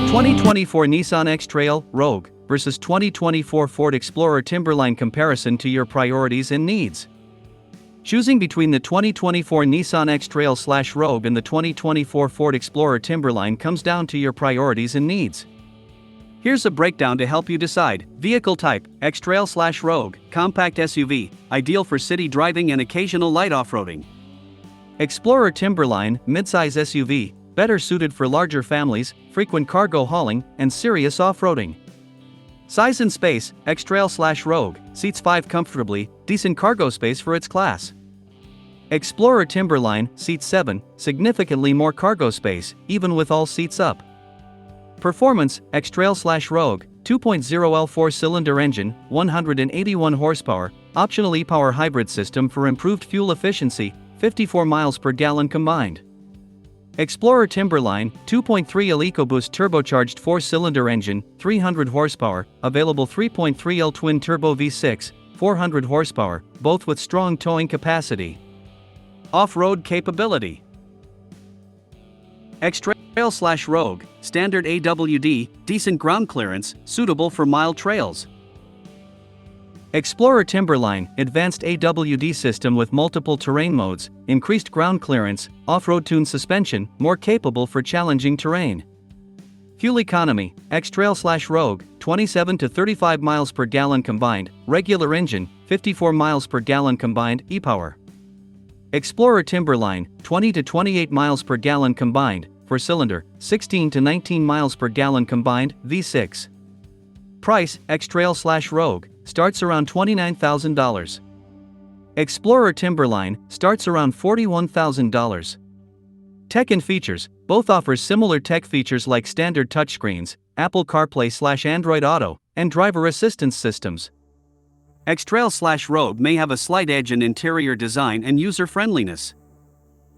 2024 Nissan X-Trail Rogue versus 2024 Ford Explorer Timberline Comparison to your priorities and needs. Choosing between the 2024 Nissan X-Trail/Rogue and the 2024 Ford Explorer Timberline comes down to your priorities and needs. Here's a breakdown to help you decide. Vehicle type: X-Trail/Rogue, compact SUV, ideal for city driving and occasional light off-roading. Explorer Timberline, midsize SUV, better suited for larger families, frequent cargo hauling, and serious off-roading. Size and space: X-Trail/Rogue, seats 5 comfortably, decent cargo space for its class. Explorer Timberline, seats 7, significantly more cargo space, even with all seats up. Performance: X-Trail/Rogue, 2.0L 4-cylinder engine, 181 horsepower, optional e-power hybrid system for improved fuel efficiency, 54 miles per gallon combined. Explorer Timberline, 2.3L EcoBoost turbocharged 4-cylinder engine, 300 horsepower, available 3.3L twin-turbo V6, 400 horsepower, both with strong towing capacity. Off-road capability: X-Trail/Rogue, standard AWD, decent ground clearance, suitable for mild trails. Explorer Timberline, advanced AWD system with multiple terrain modes, increased ground clearance, off-road tuned suspension, more capable for challenging terrain. Fuel economy: X-Trail/Rogue, 27 to 35 miles per gallon combined, regular engine, 54 miles per gallon combined, e-power. Explorer Timberline, 20 to 28 miles per gallon combined, 4-cylinder, 16 to 19 miles per gallon combined, V6. Price: X-Trail/Rogue, starts around $29,000. Explorer Timberline, starts around $41,000. Tech and features: both offer similar tech features like standard touchscreens, Apple CarPlay/Android Auto, and driver assistance systems. X-Trail/Rogue may have a slight edge in interior design and user-friendliness.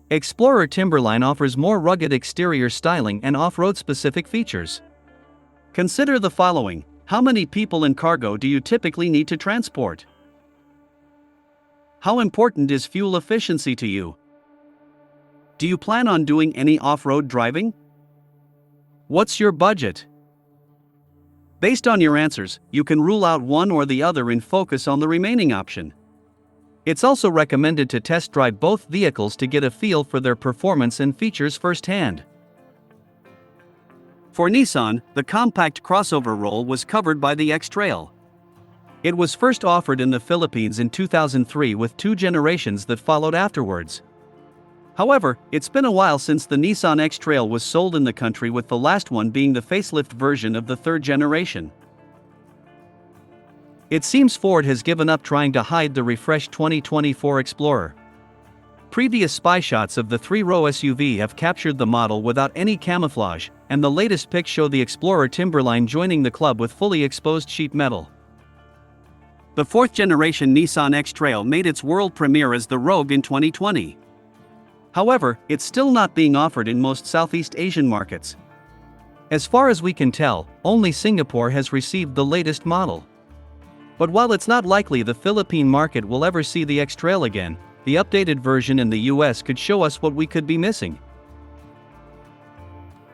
Explorer Timberline offers more rugged exterior styling and off-road specific features. Consider the following. How many people and cargo do you typically need to transport? How important is fuel efficiency to you? Do you plan on doing any off-road driving? What's your budget? Based on your answers, you can rule out one or the other and focus on the remaining option. It's also recommended to test drive both vehicles to get a feel for their performance and features firsthand. For Nissan, the compact crossover role was covered by the X-Trail. It was first offered in the Philippines in 2003 with 2 generations that followed afterwards. However, it's been a while since the Nissan X-Trail was sold in the country, with the last one being the facelift version of the 3rd generation. It seems Ford has given up trying to hide the refreshed 2024 Explorer. Previous spy shots of the 3-row SUV have captured the model without any camouflage, and the latest pics show the Explorer Timberline joining the club with fully exposed sheet metal. The 4th generation Nissan X-Trail made its world premiere as the Rogue in 2020. However, it's still not being offered in most Southeast Asian markets. As far as we can tell, only Singapore has received the latest model. But while it's not likely the Philippine market will ever see the X-Trail again, the updated version in the US could show us what we could be missing.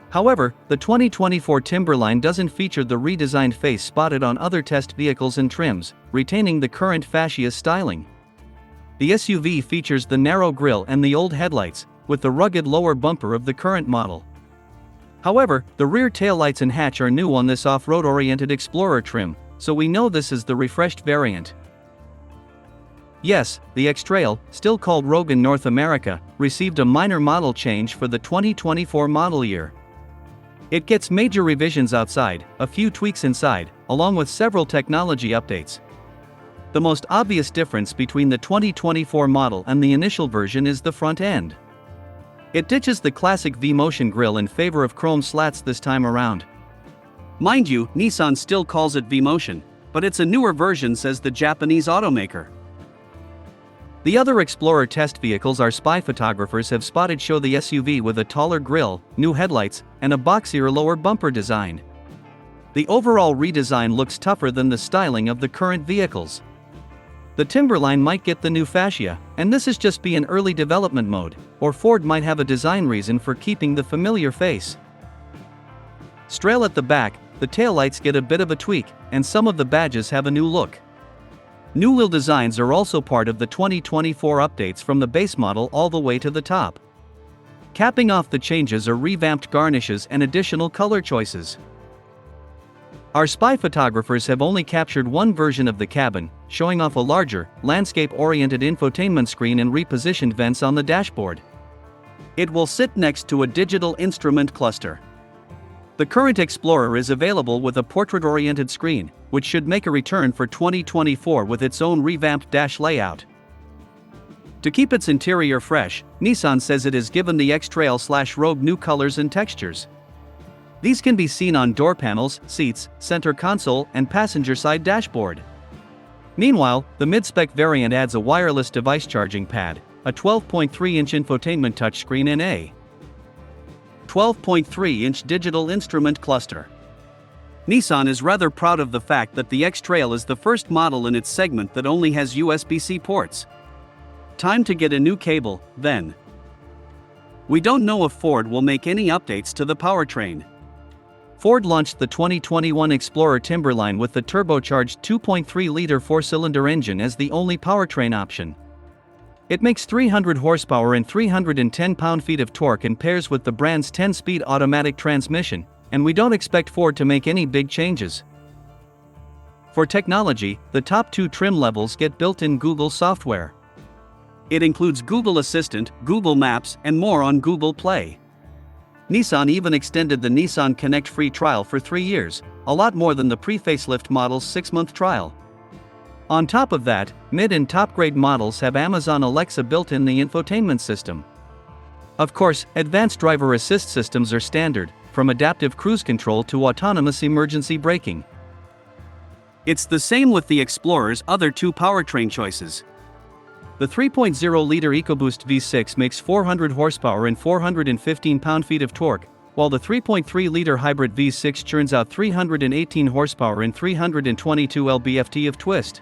However, the 2024 Timberline doesn't feature the redesigned face spotted on other test vehicles and trims, retaining the current fascia styling. The SUV features the narrow grille and the old headlights, with the rugged lower bumper of the current model. However, the rear taillights and hatch are new on this off-road-oriented Explorer trim, so we know this is the refreshed variant. Yes, the X-Trail, still called Rogue in North America, received a minor model change for the 2024 model year. It gets major revisions outside, a few tweaks inside, along with several technology updates. The most obvious difference between the 2024 model and the initial version is the front end. It ditches the classic V-motion grille in favor of chrome slats this time around. Mind you, Nissan still calls it V-motion, but it's a newer version, says the Japanese automaker. The other Explorer test vehicles our spy photographers have spotted show the SUV with a taller grille, new headlights, and a boxier lower bumper design. The overall redesign looks tougher than the styling of the current vehicles. The Timberline might get the new fascia, and this is just be in early development mode, or Ford might have a design reason for keeping the familiar face. X-Trail at the back, the taillights get a bit of a tweak, and some of the badges have a new look. New wheel designs are also part of the 2024 updates from the base model all the way to the top. Capping off the changes are revamped garnishes and additional color choices. Our spy photographers have only captured one version of the cabin, showing off a larger, landscape-oriented infotainment screen and repositioned vents on the dashboard. It will sit next to a digital instrument cluster. The current Explorer is available with a portrait-oriented screen, which should make a return for 2024 with its own revamped dash layout. To keep its interior fresh, Nissan says it has given the X-Trail/Rogue new colors and textures. These can be seen on door panels, seats, center console, and passenger side dashboard. Meanwhile, the mid-spec variant adds a wireless device charging pad, a 12.3-inch infotainment touchscreen and a 12.3-inch digital instrument cluster. Nissan is rather proud of the fact that the X-Trail is the first model in its segment that only has USB-C ports. Time to get a new cable, then. We don't know if Ford will make any updates to the powertrain. Ford launched the 2021 Explorer Timberline with the turbocharged 2.3-liter four-cylinder engine as the only powertrain option. It makes 300 horsepower and 310 pound-feet of torque and pairs with the brand's 10-speed automatic transmission, and we don't expect Ford to make any big changes. For technology, the top two trim levels get built-in Google software. It includes Google Assistant, Google Maps, and more on Google Play. Nissan even extended the Nissan Connect free trial for 3 years, a lot more than the pre-facelift model's 6-month trial. On top of that, mid and top-grade models have Amazon Alexa built in the infotainment system. Of course, advanced driver assist systems are standard, from adaptive cruise control to autonomous emergency braking. It's the same with the Explorer's other two powertrain choices. The 3.0-liter EcoBoost V6 makes 400 horsepower and 415 pound-feet of torque, while the 3.3-liter hybrid V6 churns out 318 horsepower and 322 lb-ft of twist.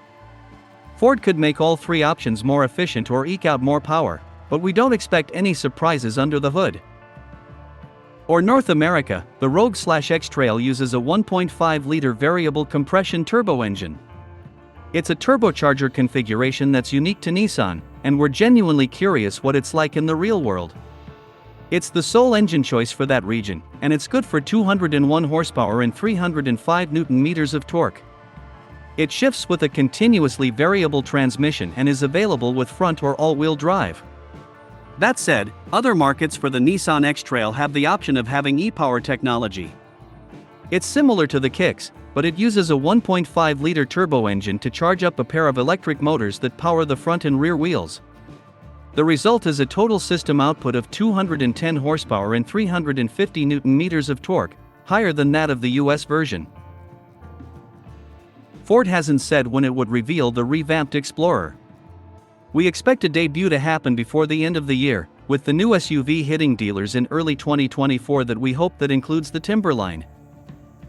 Ford could make all three options more efficient or eke out more power, but we don't expect any surprises under the hood. For North America, the Rogue/X-Trail uses a 1.5-liter variable compression turbo engine. It's a turbocharger configuration that's unique to Nissan, and we're genuinely curious what it's like in the real world. It's the sole engine choice for that region, and it's good for 201 horsepower and 305 Nm of torque. It shifts with a continuously variable transmission and is available with front or all-wheel drive. That said, other markets for the Nissan X-Trail have the option of having e-power technology. It's similar to the Kicks, but it uses a 1.5-liter turbo engine to charge up a pair of electric motors that power the front and rear wheels. The result is a total system output of 210 horsepower and 350 Nm of torque, higher than that of the US version. Ford hasn't said when it would reveal the revamped Explorer. We expect a debut to happen before the end of the year, with the new SUV hitting dealers in early 2024 that we hope that includes the Timberline.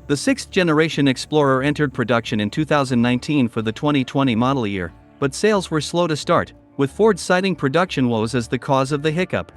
The 6th-generation Explorer entered production in 2019 for the 2020 model year, but sales were slow to start, with Ford citing production woes as the cause of the hiccup.